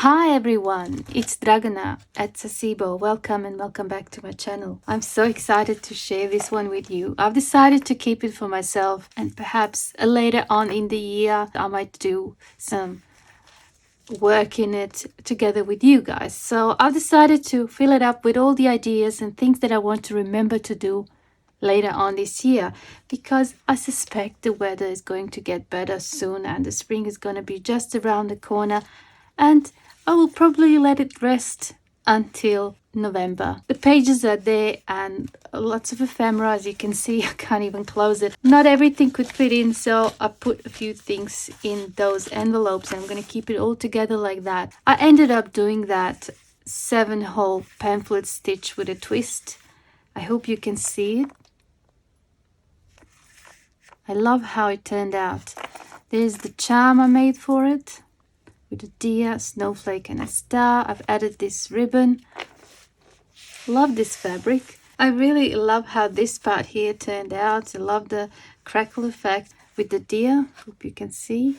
Hi everyone, it's Dragana at Saacibo. Welcome and welcome back to my channel. I'm so excited to share this one with you. I've decided to keep it for myself, and perhaps later on in the year I might do some work in it together with you guys. So I've decided to fill it up with all the ideas and things that I want to remember to do later on this year, because I suspect the weather is going to get better soon and the spring is going to be just around the corner, and I will probably let it rest until November. The pages are there and lots of ephemera, as you can see. I can't even close it. Not everything could fit in, so I put a few things in those envelopes and I'm going to keep it all together like that. I ended up doing that 7-hole pamphlet stitch with a twist. I hope you can see it. I love how it turned out. There's the charm I made for it, with a deer, snowflake and a star. I've added this ribbon. Love this fabric. I really love how this part here turned out. I love the crackle effect with the deer. Hope you can see.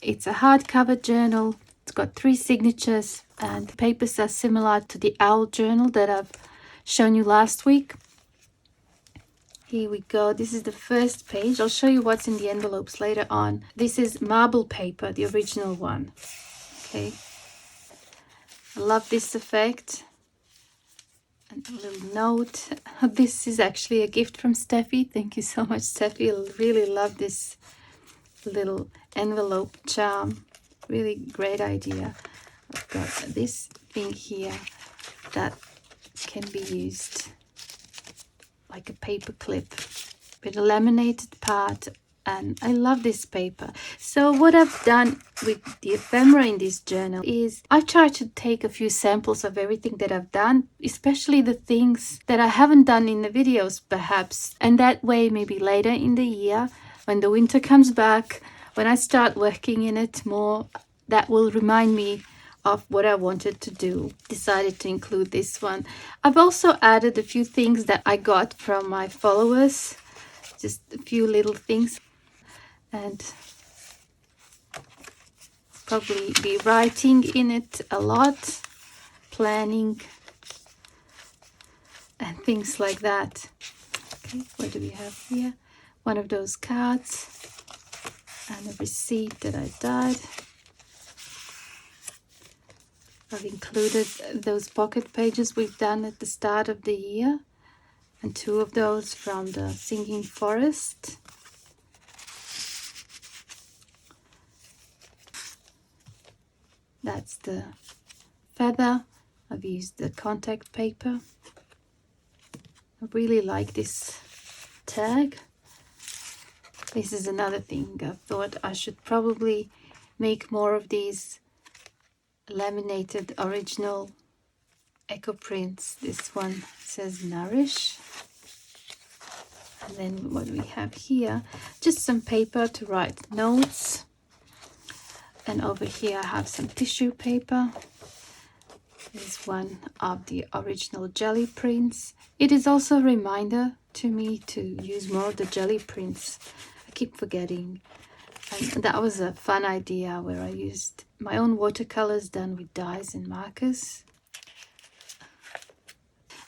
It's a hardcover journal. It's got 3 signatures and the papers are similar to the owl journal that I've shown you last week. Here we go. This is the first page. I'll show you what's in the envelopes later on. This is marble paper, the original one. Okay. I love this effect. And a little note. This is actually a gift from Steffi. Thank you so much, Steffi. I really love this little envelope charm. Really great idea. I've got this thing here that can be used like a paper clip with a laminated part, and I love this paper. So what I've done with the ephemera in this journal is I try to take a few samples of everything that I've done, especially the things that I haven't done in the videos perhaps, and that way maybe later in the year when the winter comes back, when I start working in it more, that will remind me of what I wanted to do. Decided to include this one. I've also added a few things that I got from my followers, just a few little things, and probably be writing in it a lot, planning and things like that. Okay, what do we have here? One of those cards and a receipt that I dyed. I've included those pocket pages we've done at the start of the year, and 2 of those from the Singing Forest. That's the feather. I've used the contact paper. I really like this tag. This is another thing. I thought I should probably make more of these laminated original eco prints. This one says Nourish. And then what we have here, just some paper to write notes. And over here I have some tissue paper. This is one of the original jelly prints. It is also a reminder to me to use more of the jelly prints. I keep forgetting. And that was a fun idea where I used my own watercolors done with dyes and markers.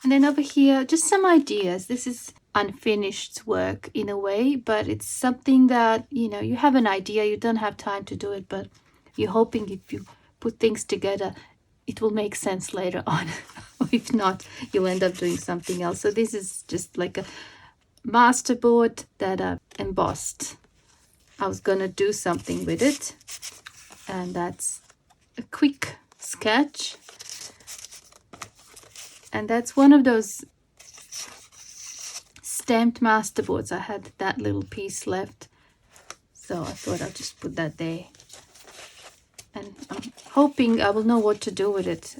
And then over here, just some ideas. This is unfinished work in a way, but it's something that, you have an idea, you don't have time to do it, but you're hoping if you put things together, it will make sense later on. Or if not, you'll end up doing something else. So this is just like a masterboard that I've embossed. I was gonna do something with it, and that's a quick sketch. And that's one of those stamped masterboards. I had that little piece left, so I thought I'll just put that there. And I'm hoping I will know what to do with it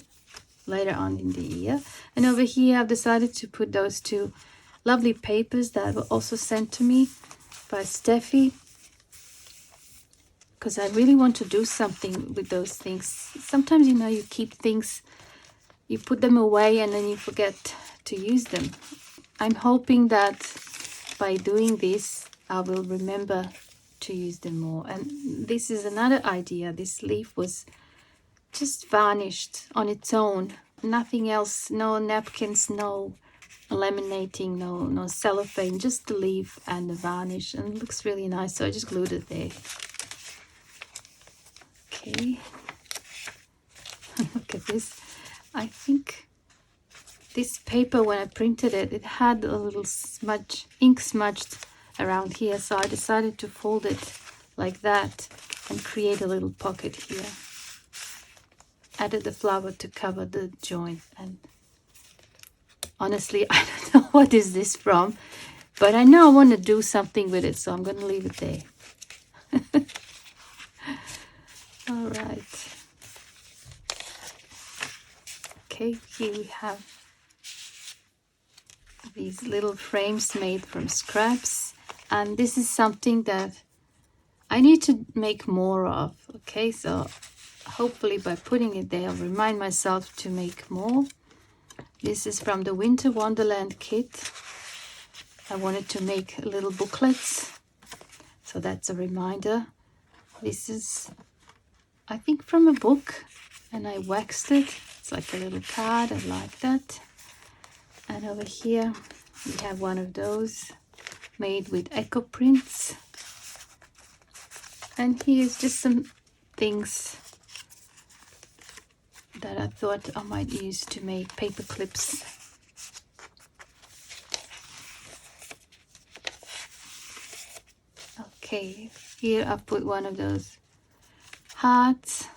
later on in the year. And over here I've decided to put those 2 lovely papers that were also sent to me by Steffi, because I really want to do something with those things. Sometimes, you keep things, you put them away and then you forget to use them. I'm hoping that by doing this, I will remember to use them more. And this is another idea. This leaf was just varnished on its own. Nothing else, no napkins, no laminating, no cellophane, just the leaf and the varnish, and it looks really nice, so I just glued it there. Okay. Look at this. I think this paper, when I printed it, it had a little smudge, ink smudged around here, so I decided to fold it like that and create a little pocket here. Added the flower to cover the joint, and honestly, I don't know what is this from, but I know I want to do something with it, so I'm going to leave it there. All right. Okay, here we have these little frames made from scraps, and this is something that I need to make more of. Okay, so hopefully by putting it there, I'll remind myself to make more. This is from the Winter Wonderland kit. I wanted to make little booklets, so that's a reminder. This is, I think, from a book, and I waxed it. It's like a little card. I like that. And over here we have one of those made with eco prints. And here's just some things that I thought I might use to make paper clips. Okay, here I've put one of those hearts,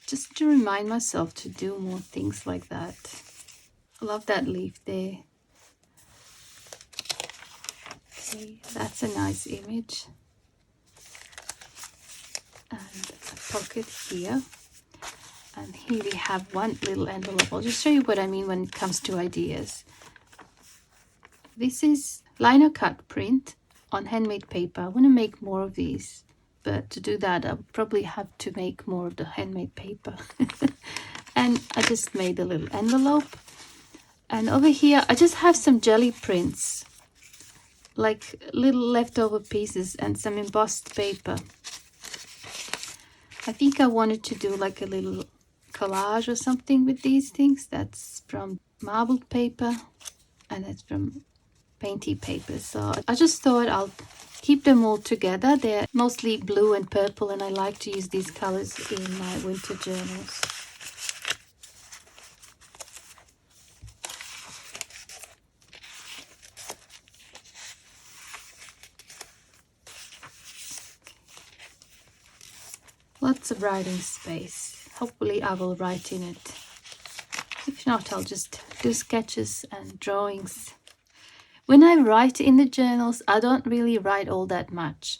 just to remind myself to do more things like that. I love that leaf there. Okay, that's a nice image. And a pocket here. And here we have one little envelope. I'll just show you what I mean when it comes to ideas. This is lino cut print on handmade paper. I want to make more of these, but to do that I'll probably have to make more of the handmade paper. And I just made a little envelope, and over here I just have some jelly prints, like little leftover pieces, and some embossed paper. I think I wanted to do like a little collage or something with these things. That's from marbled paper, and that's from painty paper. So I just thought I'll keep them all together. They're mostly blue and purple, and I like to use these colors in my winter journals. Lots of writing space. Hopefully I will write in it. If not, I'll just do sketches and drawings. When I write in the journals, I don't really write all that much.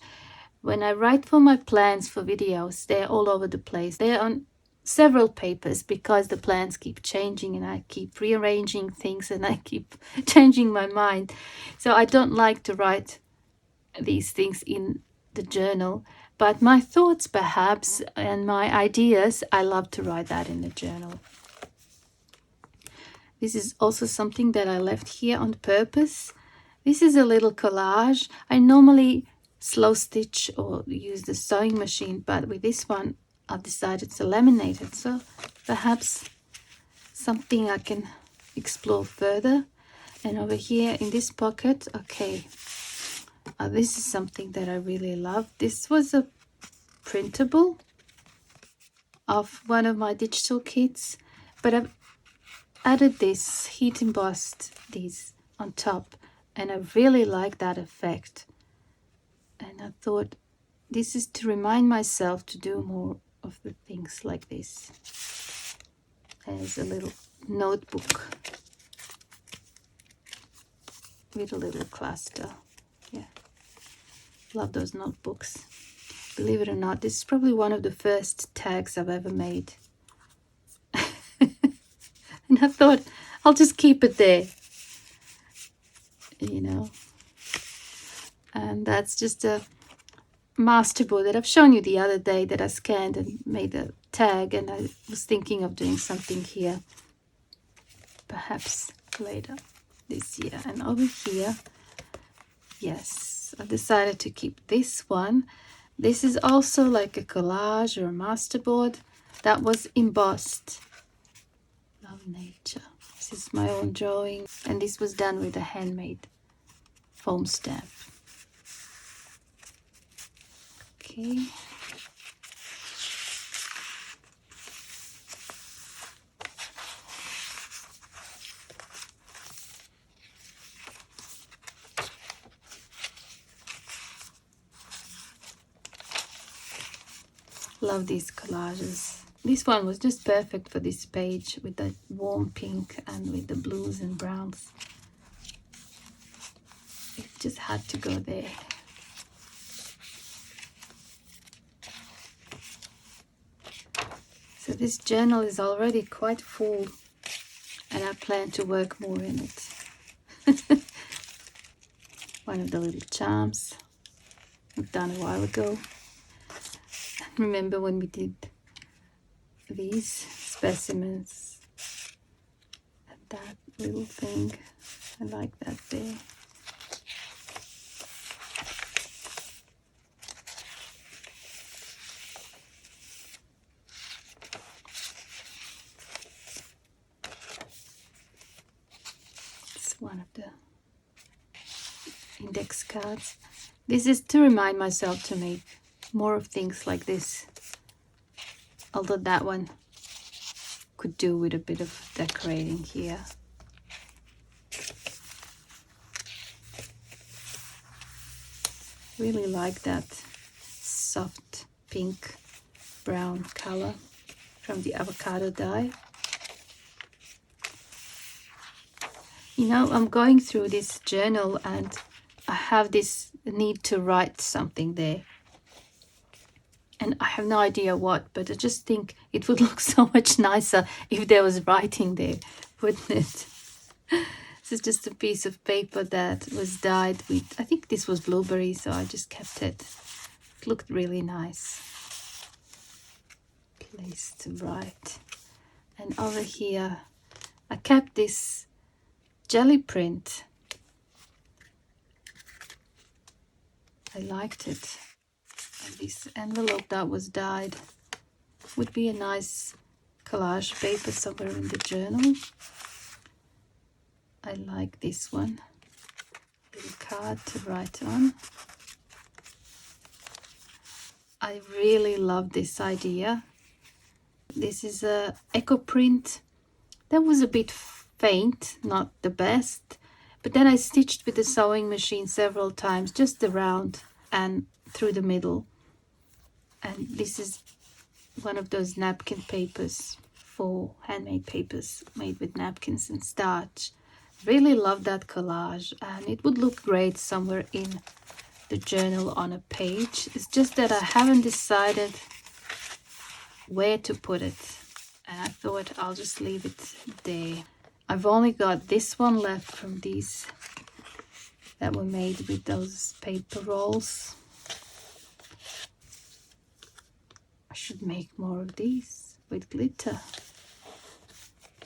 When I write for my plans for videos, they're all over the place. They're on several papers because the plans keep changing, and I keep rearranging things, and I keep changing my mind. So I don't like to write these things in the journal, but my thoughts perhaps and my ideas, I love to write that in the journal. This is also something that I left here on purpose. This is a little collage. I normally slow stitch or use the sewing machine, but with this one I've decided to laminate it, so perhaps something I can explore further. And over here in this pocket, okay, this is something that I really love. This was a printable of one of my digital kits, but I've added this heat embossed these on top, and I really like that effect. And I thought this is to remind myself to do more of the things like this. There's a little notebook with a little cluster. Yeah, love those notebooks. Believe it or not, this is probably one of the first tags I've ever made. And I thought I'll just keep it there, you know. And that's just a masterboard that I've shown you the other day that I scanned and made a tag, and I was thinking of doing something here perhaps later this year. And over here, yes, I decided to keep this one. This is also like a collage or a masterboard. that was embossed. Love nature. This is my own drawing, and this was done with a handmade foam stamp. Okay. Love these collages. This one was just perfect for this page with the warm pink and with the blues and browns. It just had to go there. So this journal is already quite full, and I plan to work more in it. One of the little charms I've done a while ago. Remember when we did these specimens? And that little thing, I like that there. It's one of the index cards. This is to remind myself to make more of things like this, although that one could do with a bit of decorating here. Really like that soft pink brown color from the avocado dye. You know, I'm going through this journal and I have this need to write something there. And I have no idea what, but I just think it would look so much nicer if there was writing there, wouldn't it? This is just a piece of paper that was dyed with, I think this was blueberry, so I just kept it. It looked really nice. Place to write. And over here, I kept this jelly print. I liked it. And this envelope that was dyed would be a nice collage paper somewhere in the journal. I like this one. Little card to write on. I really love this idea. This is a eco print that was a bit faint, not the best, but then I stitched with the sewing machine several times, just around and through the middle. And this is one of those napkin papers, for handmade papers made with napkins and starch. Really love that collage, and it would look great somewhere in the journal on a page. It's just that I haven't decided where to put it, and I thought I'll just leave it there. I've only got this one left from these that were made with those paper rolls. I should make more of these with glitter.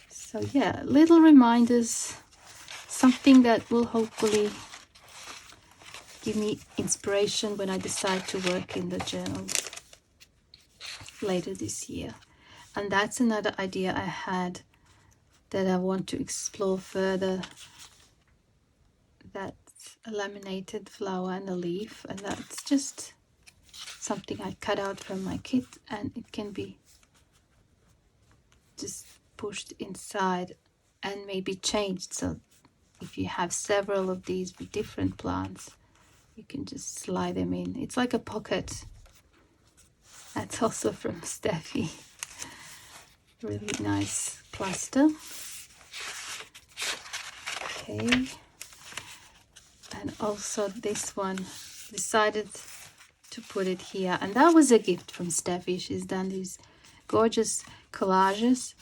So yeah, little reminders, something that will hopefully give me inspiration when I decide to work in the journal later this year. And that's another idea I had that I want to explore further. That's a laminated flower and a leaf, and that's just something I cut out from my kit, and it can be just pushed inside and maybe changed. So if you have several of these with different plants, you can just slide them in. It's like a pocket. That's also from Steffi. Really nice cluster. Okay. And also this one, decided to put it here, and that was a gift from Steffi. She's done these gorgeous collages,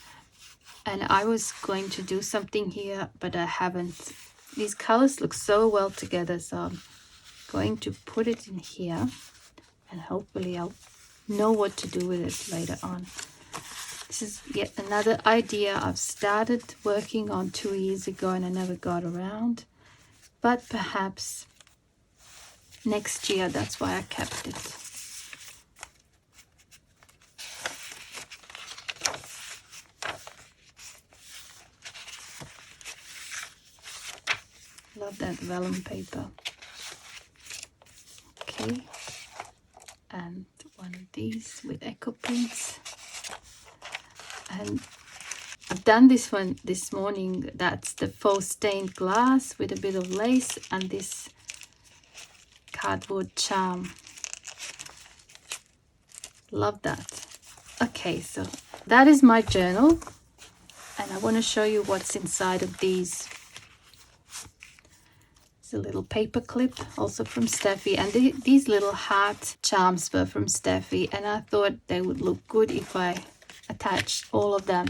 and I was going to do something here, but I haven't. These colors look so well together, so I'm going to put it in here, and hopefully I'll know what to do with it later on. This is yet another idea I've started working on 2 years ago and I never got around, but perhaps next year. That's why I kept it. love that vellum paper. Okay, and one of these with echo prints. And I've done this one this morning. That's the faux stained glass with a bit of lace and this cardboard charm. Love that. Okay, so that is my journal, and I want to show you what's inside of these. It's a little paper clip, also from Steffi, and these little heart charms were from Steffi, and I thought they would look good if I attached all of them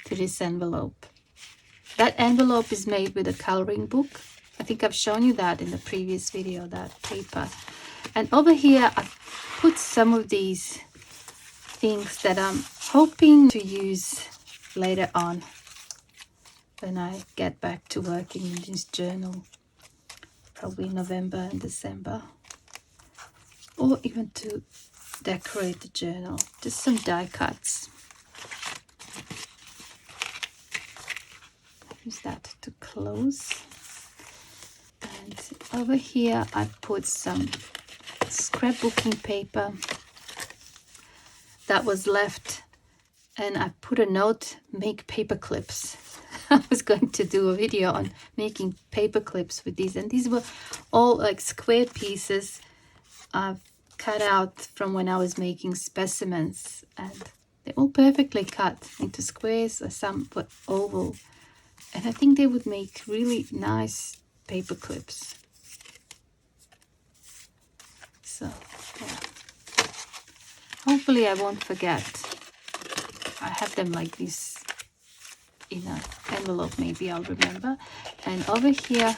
to this envelope. That envelope is made with a coloring book. I think I've shown you that in the previous video, that paper. And over here I've put some of these things that I'm hoping to use later on when I get back to working in this journal, probably November and December, or even to decorate the journal. Just some die cuts. Use that to close. And over here I put some scrapbooking paper that was left, and I put a note, make paper clips. I was going to do a video on making paper clips with these, and these were all like square pieces I've cut out from when I was making specimens, and they're all perfectly cut into squares, or some were oval, and I think they would make really nice paper clips. So yeah, hopefully I won't forget. I have them like this in an envelope, maybe I'll remember. And over here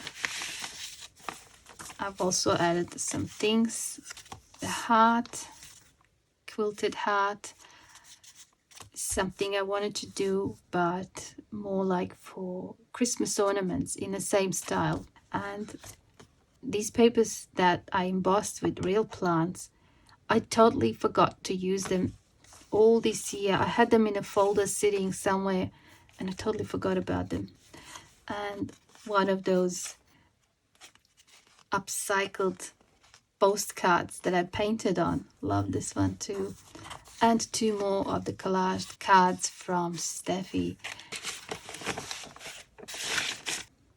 I've also added some things. The heart, quilted heart, something I wanted to do, but more like for Christmas ornaments in the same style. And these papers that I embossed with real plants, I totally forgot to use them all this year. I had them in a folder sitting somewhere and I totally forgot about them. And one of those upcycled postcards that I painted on, love this one too. And two more of the collaged cards from Steffi.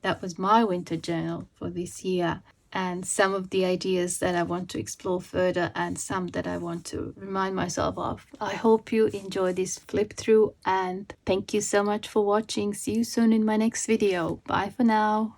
That was my winter journal for this year, and some of the ideas that I want to explore further and some that I want to remind myself of. I hope you enjoy this flip through, and thank you so much for watching. See you soon in my next video. Bye for now.